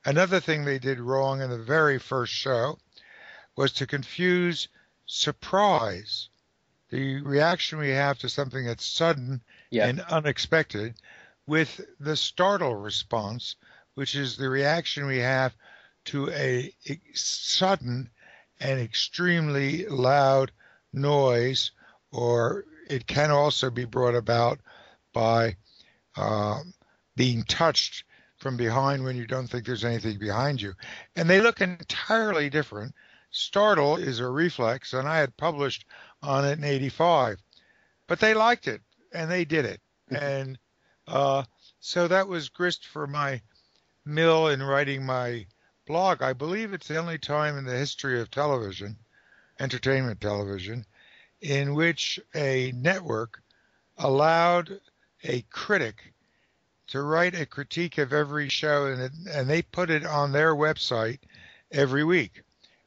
Another thing they did wrong in the very first show was to confuse surprise, the reaction we have to something that's sudden Yeah. and unexpected, with the startle response, which is the reaction we have to a sudden and extremely loud noise, or it can also be brought about by um, being touched from behind when you don't think there's anything behind you. And they look entirely different. Startle is a reflex, and I had published on it in '85, but they liked it and they did it. And uh, so that was grist for my mill in writing my blog. I believe it's the only time in the history of television, entertainment television, in which a network allowed a critic to write a critique of every show, and they put it on their website every week.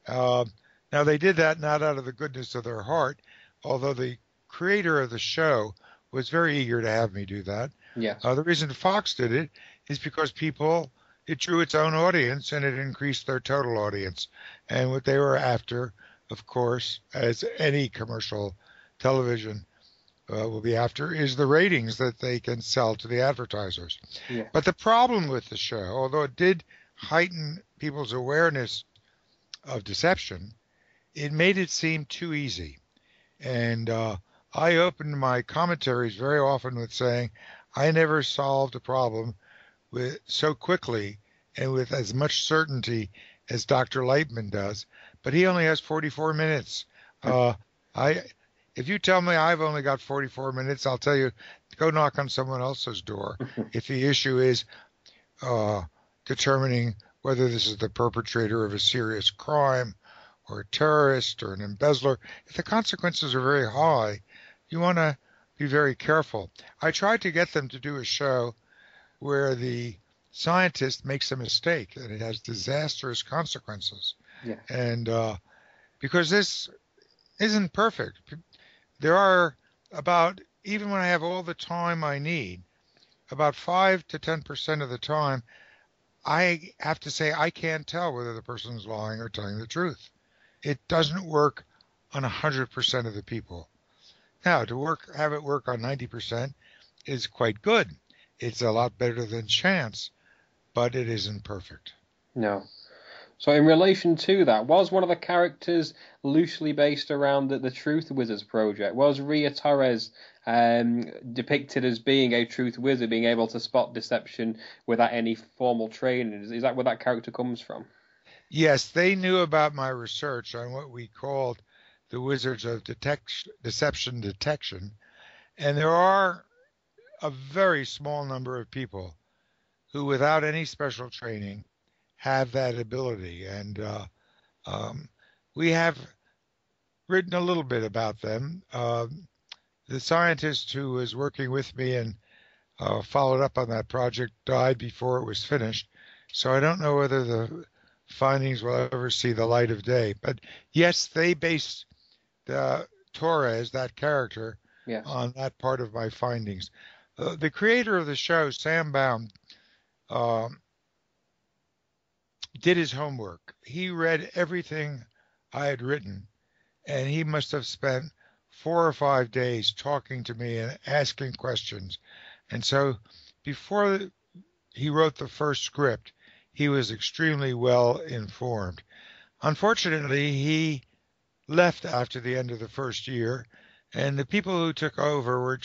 Uh, Now, they did that not out of the goodness of their heart, although the creator of the show was very eager to have me do that. Yes. The reason Fox did it is because it drew its own audience and it increased their total audience. And what they were after, of course, as any commercial television will be after, is the ratings that they can sell to the advertisers. Yeah. But the problem with the show, although it did heighten people's awareness of deception, it made it seem too easy. And I opened my commentaries very often with saying, I never solved a problem with so quickly and with as much certainty as Dr. Lightman does, but he only has 44 minutes. Uh, I, if you tell me I've only got 44 minutes, I'll tell you, go knock on someone else's door. If the issue is uh, determining whether this is the perpetrator of a serious crime or a terrorist or an embezzler, if the consequences are very high, you want to be very careful. I tried to get them to do a show where the scientist makes a mistake and it has disastrous consequences. Yeah. And because this isn't perfect, there are about, even when I have all the time I need, about 5 to 10% of the time, I have to say I can't tell whether the person is lying or telling the truth. It doesn't work on 100% of the people. Now, have it work on 90% is quite good. It's a lot better than chance, but it isn't perfect. No. So in relation to that, was one of the characters loosely based around the Truth Wizards project? Was Ria Torres depicted as being a truth wizard, being able to spot deception without any formal training? Is that where that character comes from? Yes, they knew about my research on what we called the Wizards of Deception Detection, and there are a very small number of people who, without any special training, have that ability. And um, we have written a little bit about them. The scientist who was working with me and followed up on that project died before it was finished. So I don't know whether the findings will ever see the light of day. But yes, they based Torres, that character, Yes. on that part of my findings. The creator of the show, Sam Baum, um, did his homework. He read everything I had written, and he must have spent 4 or 5 days talking to me and asking questions. And so before he wrote the first script, he was extremely well informed. Unfortunately, he left after the end of the first year, and the people who took over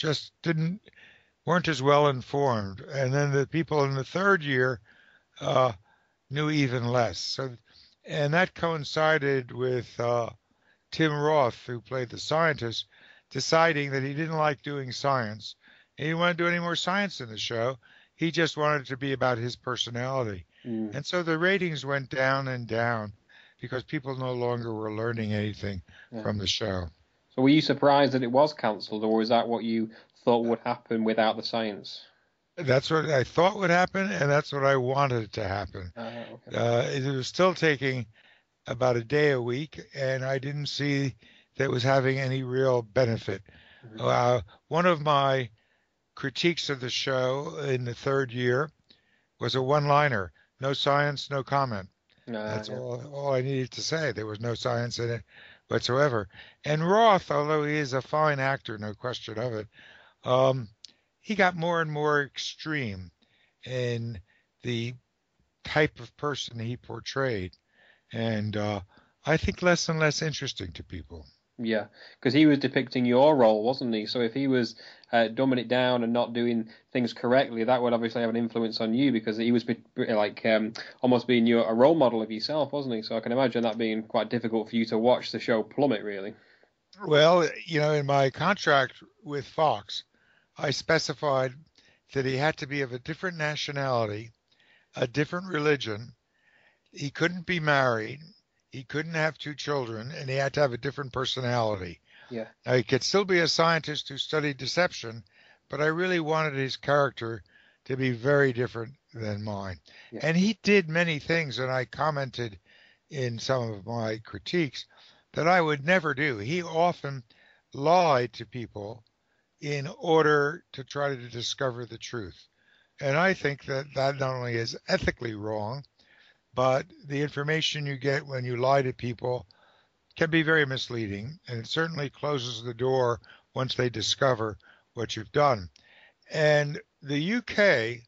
weren't as well informed. And then the people in the third year uh, knew even less. And that coincided with Tim Roth, who played the scientist, deciding that he didn't like doing science. He didn't want to do any more science in the show. He just wanted it to be about his personality. Mm. And so the ratings went down and down because people no longer were learning anything Yeah. from the show. So were you surprised that it was cancelled, or is that what you thought would happen without the science? That's what I thought would happen, and that's what I wanted to happen. Okay. It was still taking about a day a week, and I didn't see that it was having any real benefit. Mhm. One of my critiques of the show in the third year was a one-liner. No science, no comment. That's Yeah. all I needed to say. There was no science in it whatsoever. And Roth, although he is a fine actor, no question of it, um, he got more and more extreme in the type of person he portrayed, and I think less and less interesting to people. Yeah, because he was depicting your role, wasn't he? So if he was dumbing it down and not doing things correctly, that would obviously have an influence on you because he was like almost being a role model of yourself, wasn't he? So I can imagine that being quite difficult for you to watch the show plummet, really. Well, in my contract with Fox, I specified that he had to be of a different nationality, a different religion. He couldn't be married. He couldn't have two children, and he had to have a different personality. Yeah, Now, he could still be a scientist who studied deception, but I really wanted his character to be very different than mine. yeah, And he did many things, and I commented in some of my critiques that I would never do. He often lied to people in order to try to discover the truth. And I think that that not only is ethically wrong, but the information you get when you lie to people can be very misleading, and it certainly closes the door once they discover what you've done. And the UK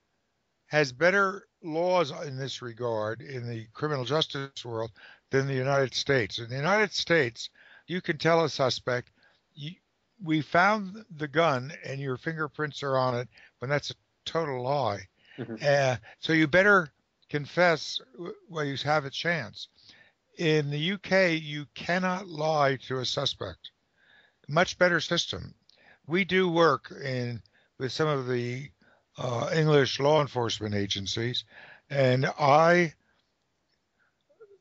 has better laws in this regard in the criminal justice world than the United States. In the United States, you can tell a suspect, we found the gun and your fingerprints are on it, when that's a total lie. hmm So you better confess while you have a chance. In the UK, you cannot lie to a suspect. Much better system. We do work in with some of the English law enforcement agencies, and I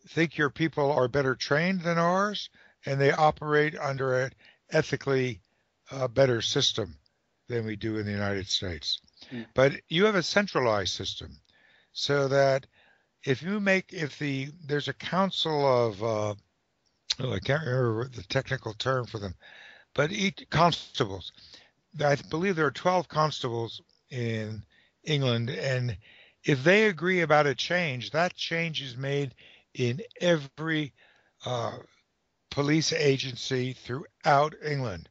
think your people are better trained than ours, and they operate under an ethically better system than we do in the United States. mm But you have a centralized system, so that if there's a council of I can't remember the technical term for them, but each constables. I believe there are 12 constables in England, and if they agree about a change, that change is made in every uh, police agency throughout England.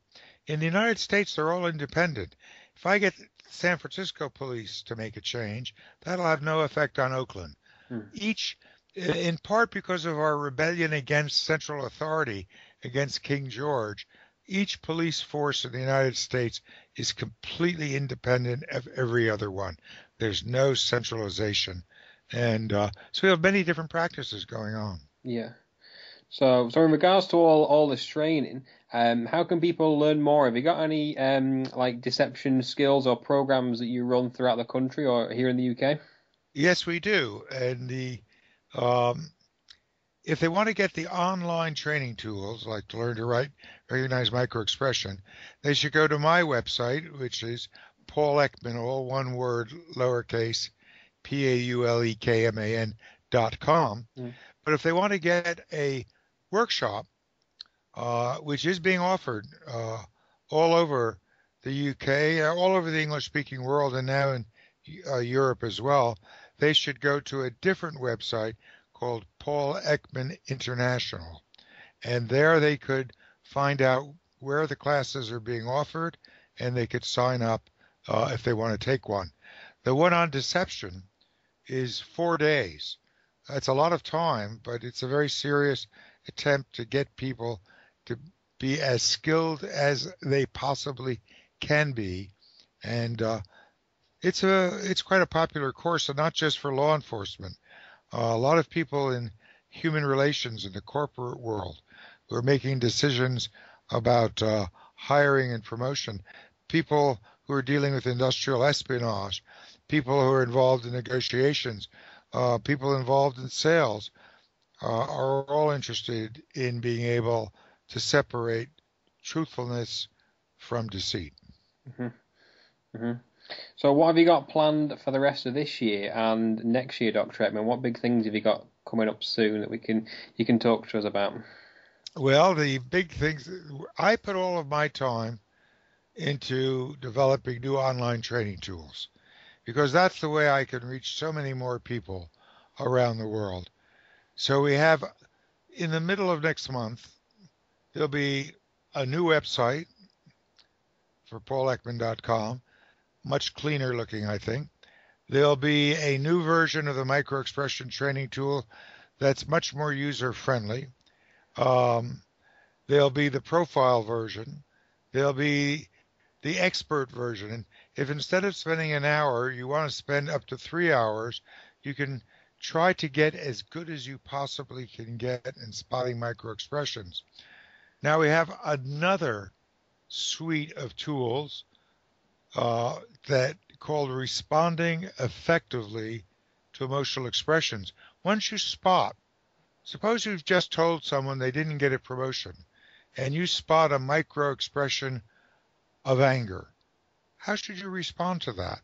In the United States, they're all independent. If I get San Francisco police to make a change, that'll have no effect on Oakland. mm. Each, in part because of our rebellion against central authority, against King George, each police force in the United States is completely independent of every other one. There's no centralization. And so we have many different practices going on. Yeah. So in regards to all this training, how can people learn more? Have you got any like deception skills or programs that you run throughout the country or here in the UK? Yes, we do. And um, if they want to get the online training tools, like to learn to write, recognize microexpression, they should go to my website, which is Paul Ekman, all one word, lowercase, PAULEKMAN.com. Mm. But if they want to get a workshop, which is being offered all over the UK, all over the English speaking world, and now in Europe as well, they should go to a different website called Paul Ekman International. And there they could find out where the classes are being offered, and they could sign up if they want to take one. The one on deception is 4 days. That's a lot of time, but it's a very serious attempt to get people to be as skilled as they possibly can be. And it's quite a popular course, and not just for law enforcement. A lot of people in human relations in the corporate world who are making decisions about hiring and promotion, people who are dealing with industrial espionage, people who are involved in negotiations, people involved in sales, are all interested in being able to separate truthfulness from deceit. hmm hmm So what have you got planned for the rest of this year and next year, Dr. Ekman? What big things have you got coming up soon that we can you can talk to us about? Well, the big things, I put all of my time into developing new online training tools because that's the way I can reach so many more people around the world. So we have, in the middle of next month, there'll be a new website for paulekman.com, much cleaner looking, I think. There'll be a new version of the microexpression training tool that's much more user friendly. Um, there'll be the profile version. There'll be the expert version. And if instead of spending an hour, you want to spend up to 3 hours, you can try to get as good as you possibly can get in spotting microexpressions. Now we have another suite of tools that called responding effectively to emotional expressions. Once you spot, suppose you've just told someone they didn't get a promotion, and you spot a micro expression of anger. How should you respond to that?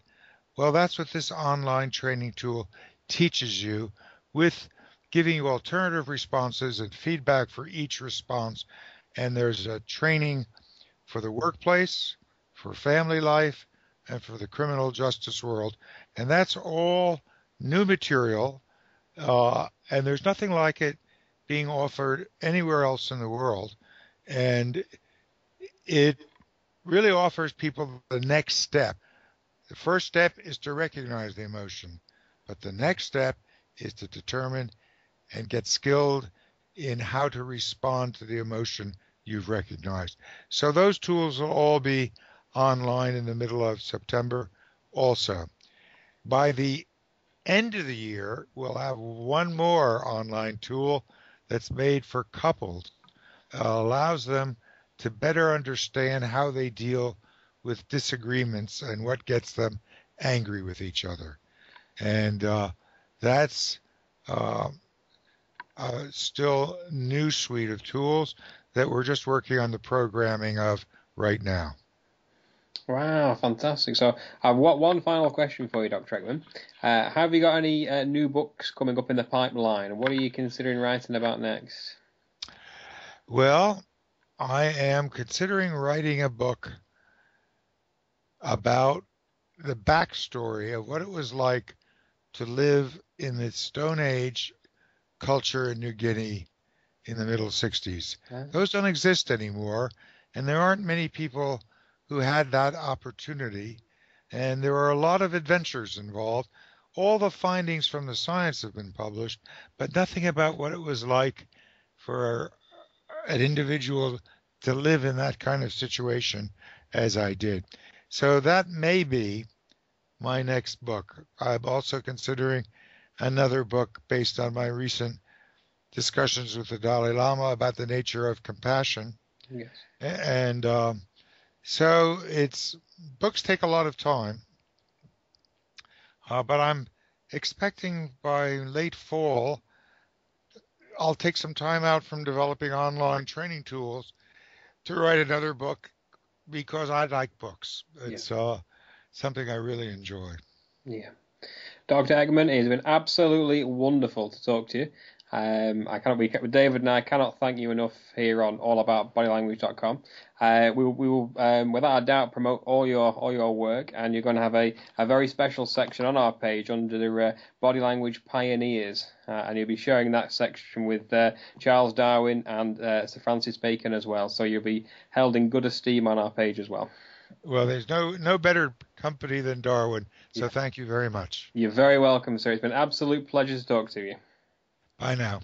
Well, that's what this online training tool teaches you, with giving you alternative responses and feedback for each response. And there's a training for the workplace, for family life, and for the criminal justice world. And that's all new material, and there's nothing like it being offered anywhere else in the world. And it really offers people the next step. The first step is to recognize the emotion, but the next step is to determine and get skilled in how to respond to the emotion you've recognized. So those tools will all be online in the middle of September also. By the end of the year, we'll have one more online tool that's made for couples, allows them to better understand how they deal with disagreements and what gets them angry with each other. And that's uh, still new suite of tools that we're just working on the programming of right now. Wow, fantastic. So I've got one final question for you, Dr. Ekman. Have you got any new books coming up in the pipeline? What are you considering writing about next? Well, I am considering writing a book about the backstory of what it was like to live in the Stone Age culture in New Guinea in the middle 60s. Those don't exist anymore, and there aren't many people who had that opportunity, and there are a lot of adventures involved. All the findings from the science have been published, but nothing about what it was like for an individual to live in that kind of situation as I did. So that may be my next book. I'm also considering another book based on my recent discussions with the Dalai Lama about the nature of compassion. Yes. And so it's books take a lot of time, but I'm expecting by late fall I'll take some time out from developing online training tools to write another book because I like books. It's something I really enjoy. Yeah. Dr. Ekman, it has been absolutely wonderful to talk to you. David and I cannot thank you enough here on allaboutbodylanguage.com. We will without a doubt promote all your work, and you're going to have a very special section on our page under the Body Language Pioneers, and you'll be sharing that section with Charles Darwin and Sir Francis Bacon as well. So you'll be held in good esteem on our page as well. Well, there's no better company than Darwin, so thank you very much. You're very welcome, sir. It's been an absolute pleasure to talk to you. Bye now.